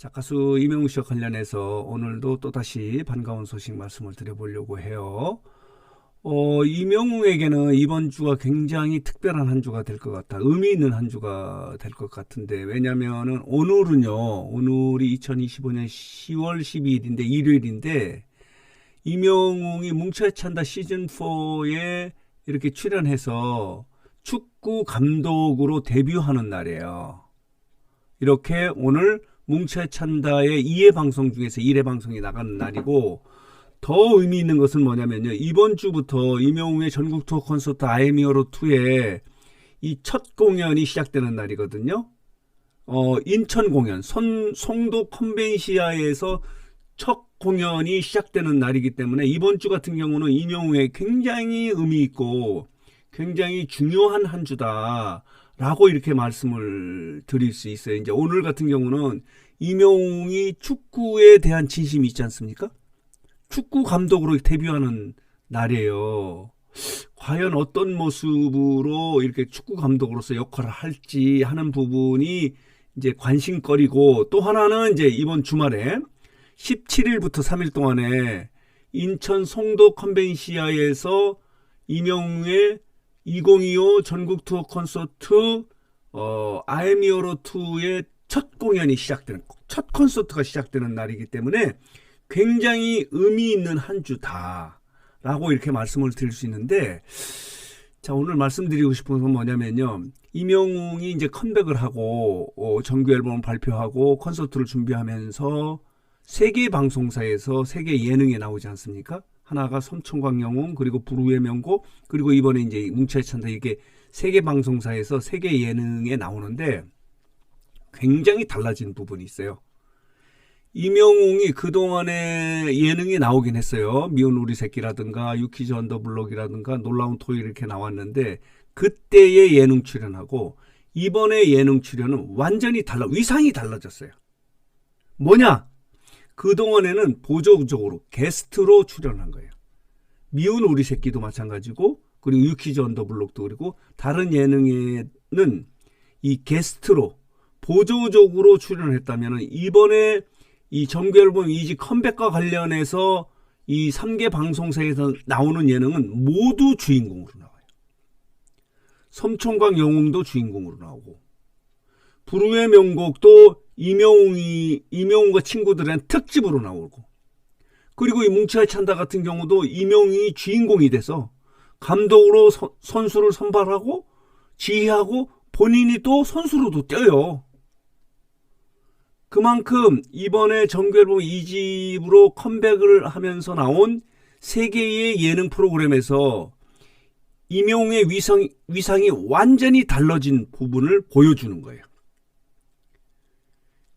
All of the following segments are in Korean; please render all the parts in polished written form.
자, 가수 이명웅 씨와 관련해서 오늘도 또다시 반가운 소식 말씀을 드려보려고 해요. 이명웅에게는 이번 주가 굉장히 특별한 한 주가 될 것 같아. 의미 있는 한 주가 될 것 같은데, 왜냐면은 오늘이 2025년 10월 12일인데, 일요일인데, 이명웅이 뭉쳐야 찬다 시즌4에 이렇게 출연해서 축구 감독으로 데뷔하는 날이에요. 이렇게 오늘 뭉쳐야 찬다의 2회 방송 중에서 1회 방송이 나가는 날이고, 더 의미 있는 것은 뭐냐면요. 이번 주부터 이명웅의 전국 투어 콘서트 아이미어로 2의 이 첫 공연이 시작되는 날이거든요. 인천 공연, 송도 컨벤시아에서 첫 공연이 시작되는 날이기 때문에 이번 주 같은 경우는 이명웅의 굉장히 의미 있고 굉장히 중요한 한 주다라고 이렇게 말씀을 드릴 수 있어요. 이제 오늘 같은 경우는 이명웅이 축구에 대한 진심이 있지 않습니까? 축구 감독으로 데뷔하는 날이에요. 과연 어떤 모습으로 이렇게 축구 감독으로서 역할을 할지 하는 부분이 이제 관심거리고, 또 하나는 이제 이번 주말에 17일부터 3일 동안에 인천 송도 컨벤시아에서 이명웅의 2025 전국 투어 콘서트 아이미어로 2의 첫 공연이 시작되는, 첫 콘서트가 시작되는 날이기 때문에 굉장히 의미 있는 한 주다라고 이렇게 말씀을 드릴 수 있는데, 자, 오늘 말씀드리고 싶은 건 뭐냐면요. 이명웅이 이제 컴백을 하고 정규 앨범을 발표하고 콘서트를 준비하면서 세계 방송사에서 세계 예능에 나오지 않습니까? 하나가 섬청광 영웅, 그리고 불후의 명곡, 그리고 이번에 이제 뭉쳐야 찬다, 이게 세계 방송사에서 세계 예능에 나오는데 굉장히 달라진 부분이 있어요. 이명웅이 그동안에 예능에 나오긴 했어요. 미운 우리 새끼라든가 유키즈 언더블럭이라든가 놀라운 토요일 이렇게 나왔는데, 그때의 예능 출연하고 이번에 예능 출연은 완전히 위상이 달라졌어요. 뭐냐? 그동안에는 보조적으로 게스트로 출연한 거예요. 미운 우리 새끼도 마찬가지고, 그리고 유키즈 언더블럭도, 그리고 다른 예능에는 이 게스트로 보조적으로 출연했다면, 이번에 이 정규 앨범 2집 컴백과 관련해서 이 3개 방송사에서 나오는 예능은 모두 주인공으로 나와요. 섬청광 영웅도 주인공으로 나오고, 불후의 명곡도 이명웅과 친구들은 특집으로 나오고, 그리고 이 뭉쳐야 찬다 같은 경우도 이명웅이 주인공이 돼서 감독으로 선수를 선발하고 지휘하고 본인이 또 선수로도 뛰어요. 그만큼 이번에 정규 앨범 2집으로 컴백을 하면서 나온 세계의 예능 프로그램에서 이명웅의 위상이 완전히 달라진 부분을 보여주는 거예요.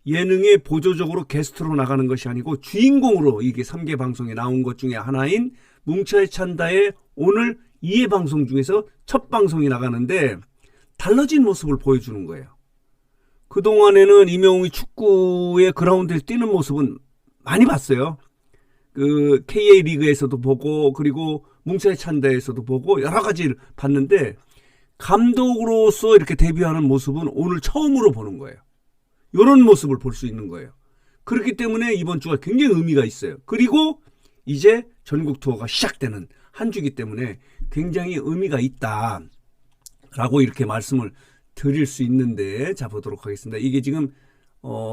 예능에 보조적으로 게스트로 나가는 것이 아니고 주인공으로 이게 3개 방송에 나온 것 중에 하나인 뭉쳐야 찬다의 오늘 2회 방송 중에서 첫 방송이 나가는데 달라진 모습을 보여주는 거예요. 그동안에는 이명웅이 축구의 그라운드에서 뛰는 모습은 많이 봤어요. 그 KA 리그에서도 보고, 그리고 뭉쳐야 찬다에서도 보고, 여러 가지를 봤는데, 감독으로서 이렇게 데뷔하는 모습은 오늘 처음으로 보는 거예요. 이런 모습을 볼 수 있는 거예요. 그렇기 때문에 이번 주가 굉장히 의미가 있어요. 그리고 이제 전국 투어가 시작되는 한 주기 때문에 굉장히 의미가 있다라고 이렇게 말씀을 드릴 수 있는데, 자, 보도록 하겠습니다. 이게 지금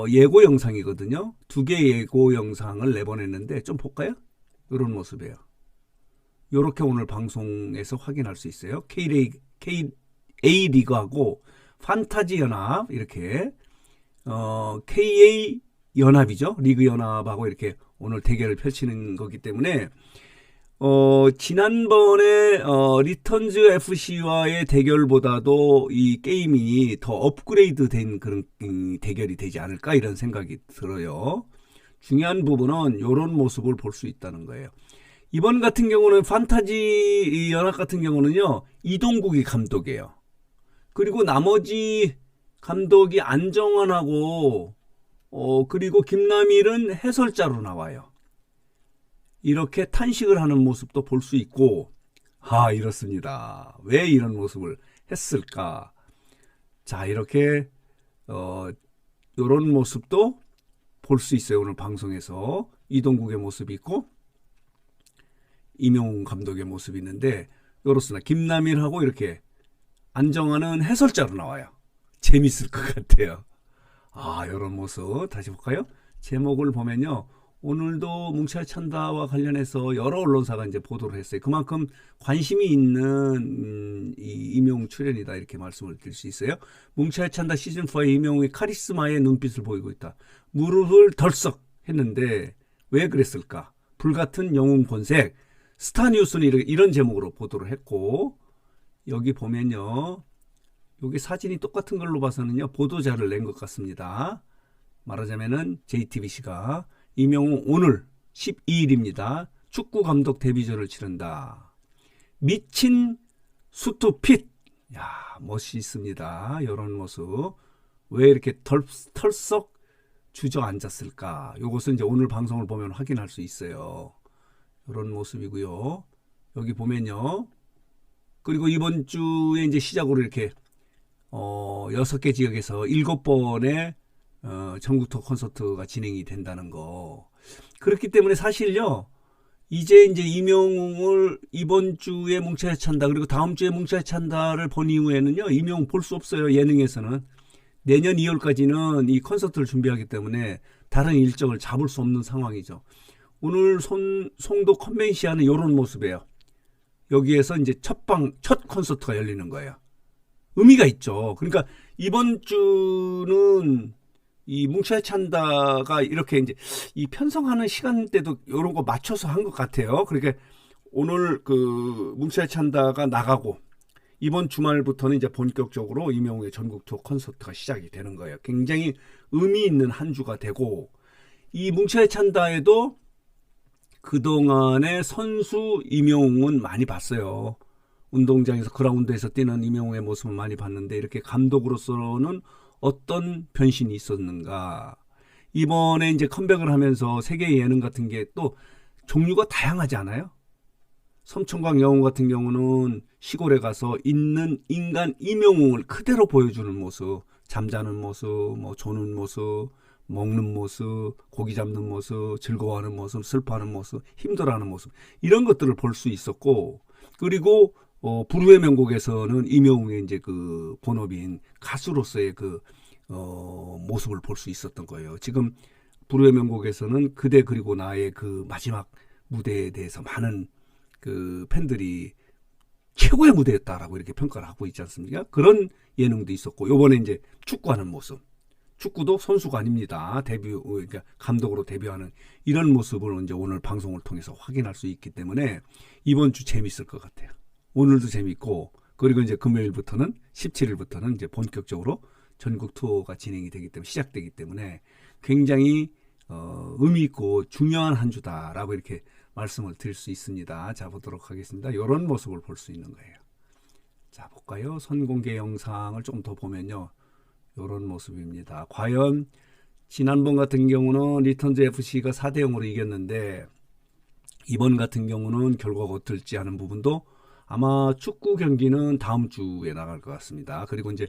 예고 영상이거든요. 2개 예고 영상을 내보냈는데 좀 볼까요? 이런 모습이에요. 이렇게 오늘 방송에서 확인할 수 있어요. KA 리그하고 판타지 연합, 이렇게 KA 연합이죠. 리그 연합하고 이렇게 오늘 대결을 펼치는 거기 때문에 지난번에 리턴즈 FC와의 대결보다도 이 게임이 더 업그레이드 된 그런 대결이 되지 않을까, 이런 생각이 들어요. 중요한 부분은 이런 모습을 볼 수 있다는 거예요. 이번 같은 경우는 판타지 연합 같은 경우는요, 이동국이 감독이에요. 그리고 나머지 감독이 안정환하고 그리고 김남일은 해설자로 나와요. 이렇게 탄식을 하는 모습도 볼 수 있고, 이렇습니다. 왜 이런 모습을 했을까? 자, 이렇게 이런 모습도 볼 수 있어요. 오늘 방송에서 이동국의 모습이 있고 임영웅 감독의 모습이 있는데, 요렇습니다. 김남일하고 이렇게 안정환은 해설자로 나와요. 재밌을 것 같아요. 이런 모습 다시 볼까요? 제목을 보면요, 오늘도 뭉쳐야 찬다와 관련해서 여러 언론사가 이제 보도를 했어요. 그만큼 관심이 있는 이 임영웅 출연이다, 이렇게 말씀을 드릴 수 있어요. 뭉쳐야 찬다 시즌4의 임영웅이 카리스마의 눈빛을 보이고 있다. 무릎을 덜썩 했는데 왜 그랬을까? 불같은 영웅 본색. 스타뉴스는 이런 제목으로 보도를 했고, 여기 보면요, 여기 사진이 똑같은 걸로 봐서는요, 보도자를 낸 것 같습니다. 말하자면은 JTBC가 임영웅 오늘 12일입니다. 축구 감독 데뷔전을 치른다. 미친 수투핏. 야, 멋있습니다. 이런 모습. 왜 이렇게 털썩 주저앉았을까? 이것은 이제 오늘 방송을 보면 확인할 수 있어요. 이런 모습이고요. 여기 보면요. 그리고 이번 주에 이제 시작으로 이렇게 6개 지역에서 7번의 전국 투어 콘서트가 진행이 된다는 거. 그렇기 때문에 사실요, 이제 임영웅을 이번 주에 뭉쳐야 찬다, 그리고 다음 주에 뭉쳐야 찬다를 본 이후에는요, 임영웅 볼 수 없어요. 예능에서는. 내년 2월까지는 이 콘서트를 준비하기 때문에 다른 일정을 잡을 수 없는 상황이죠. 오늘 송도 컨벤시아는 이런 모습이에요. 여기에서 이제 첫 콘서트가 열리는 거예요. 의미가 있죠. 그러니까 이번 주는 이 뭉쳐야 찬다가 이렇게 이제 이 편성하는 시간대도 이런 거 맞춰서 한 것 같아요. 그러니까 오늘 그 뭉쳐야 찬다가 나가고 이번 주말부터는 이제 본격적으로 임영웅의 전국 투어 콘서트가 시작이 되는 거예요. 굉장히 의미 있는 한 주가 되고, 이 뭉쳐야 찬다에도 그동안의 선수 임영웅은 많이 봤어요. 운동장에서 그라운드에서 뛰는 임영웅의 모습을 많이 봤는데, 이렇게 감독으로서는 어떤 변신이 있었는가. 이번에 이제 컴백을 하면서 세계 예능 같은 게 또 종류가 다양하지 않아요? 섬청강 영웅 같은 경우는 시골에 가서 있는 인간 임영웅을 그대로 보여주는 모습, 잠자는 모습, 뭐 조는 모습, 먹는 모습, 고기 잡는 모습, 즐거워하는 모습, 슬퍼하는 모습, 힘들어하는 모습, 이런 것들을 볼 수 있었고, 그리고 불후의 명곡에서는 임영웅의 이제 그 본업인 가수로서의 그 모습을 볼 수 있었던 거예요. 지금 불후의 명곡에서는 그대 그리고 나의 그 마지막 무대에 대해서 많은 그 팬들이 최고의 무대였다라고 이렇게 평가를 하고 있지 않습니까? 그런 예능도 있었고, 요번에 이제 축구하는 모습. 축구도 선수가 아닙니다. 그러니까 감독으로 데뷔하는 이런 모습을 이제 오늘 방송을 통해서 확인할 수 있기 때문에 이번 주 재밌을 것 같아요. 오늘도 재밌고, 그리고 이제 금요일부터는 17일부터는 이제 본격적으로 전국 투어가 진행이 되기 때문에, 시작되기 때문에 굉장히 의미 있고 중요한 한 주다라고 이렇게 말씀을 드릴 수 있습니다. 자, 보도록 하겠습니다. 이런 모습을 볼 수 있는 거예요. 자, 볼까요? 선공개 영상을 좀 더 보면요, 이런 모습입니다. 과연 지난번 같은 경우는 리턴즈 FC가 4대0으로 이겼는데, 이번 같은 경우는 결과가 어떨지 하는 부분도 아마 축구 경기는 다음 주에 나갈 것 같습니다. 그리고 이제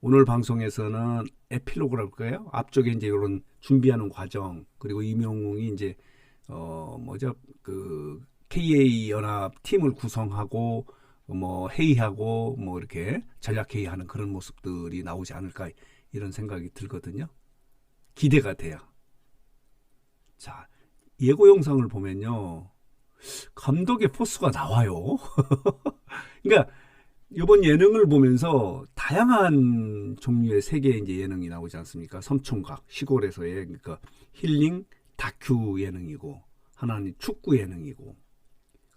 오늘 방송에서는 에필로그라고 할까요? 앞쪽에 이제 이런 준비하는 과정, 그리고 임영웅이 이제 그 KA 연합 팀을 구성하고 뭐 회의하고 뭐 이렇게 전략 회의하는 그런 모습들이 나오지 않을까, 이런 생각이 들거든요. 기대가 돼요. 자, 예고 영상을 보면요, 감독의 포스가 나와요. 그러니까 이번 예능을 보면서 다양한 종류의 세계의 이제 예능이 나오지 않습니까? 섬총각, 시골에서의, 그러니까 힐링 다큐 예능이고, 하나는 축구 예능이고,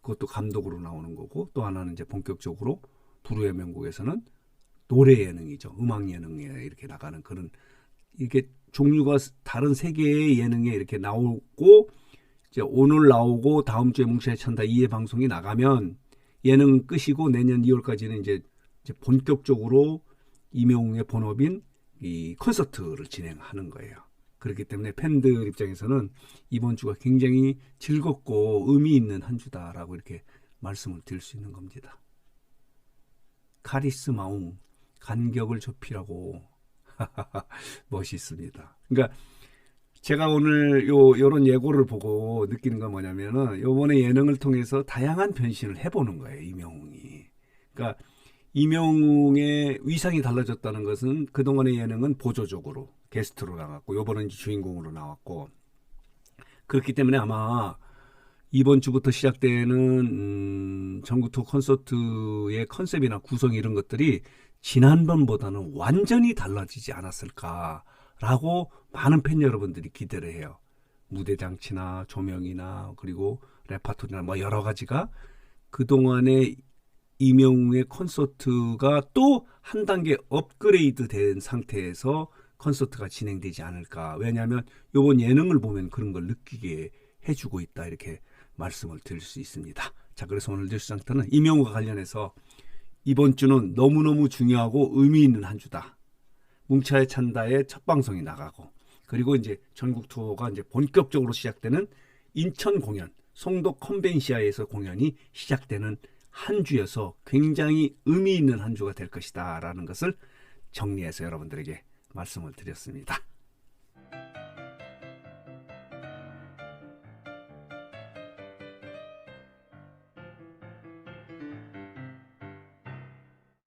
그것도 감독으로 나오는 거고, 또 하나는 이제 본격적으로 불후의 명곡에서는 노래 예능이죠. 음악 예능에 이렇게 나가는 그런, 이렇게 종류가 다른 세계의 예능에 이렇게 나오고, 이제 오늘 나오고 다음 주에 뭉쳐야 찬다 2회 방송이 나가면 예능 끝이고 내년 2월까지는 이제 본격적으로 임영웅의 본업인 이 콘서트를 진행하는 거예요. 그렇기 때문에 팬들 입장에서는 이번 주가 굉장히 즐겁고 의미 있는 한 주다라고 이렇게 말씀을 드릴 수 있는 겁니다. 카리스마웅, 간격을 좁히라고. 멋있습니다. 그러니까 제가 오늘 요런 예고를 보고 느끼는 건 뭐냐면은 요번에 예능을 통해서 다양한 변신을 해보는 거예요, 이명웅이. 그러니까 이명웅의 위상이 달라졌다는 것은 그동안의 예능은 보조적으로 게스트로 나갔고 요번은 이제 주인공으로 나왔고 그렇기 때문에 아마 이번 주부터 시작되는 전국 투어 콘서트의 컨셉이나 구성 이런 것들이 지난번보다는 완전히 달라지지 않았을까라고 많은 팬 여러분들이 기대를 해요. 무대 장치나 조명이나 그리고 레파토리나 뭐 여러 가지가 그동안의 이명웅의 콘서트가 또 한 단계 업그레이드 된 상태에서 콘서트가 진행되지 않을까. 왜냐하면 이번 예능을 보면 그런 걸 느끼게 해주고 있다. 이렇게 말씀을 드릴 수 있습니다. 자, 그래서 오늘 뉴스장터는 이명웅과 관련해서 이번 주는 너무너무 중요하고 의미 있는 한 주다. 뭉쳐야 찬다의 첫 방송이 나가고 그리고 이제 전국 투어가 이제 본격적으로 시작되는 인천 공연, 송도 컨벤시아에서 공연이 시작되는 한 주여서 굉장히 의미 있는 한 주가 될 것이다 라는 것을 정리해서 여러분들에게 말씀을 드렸습니다.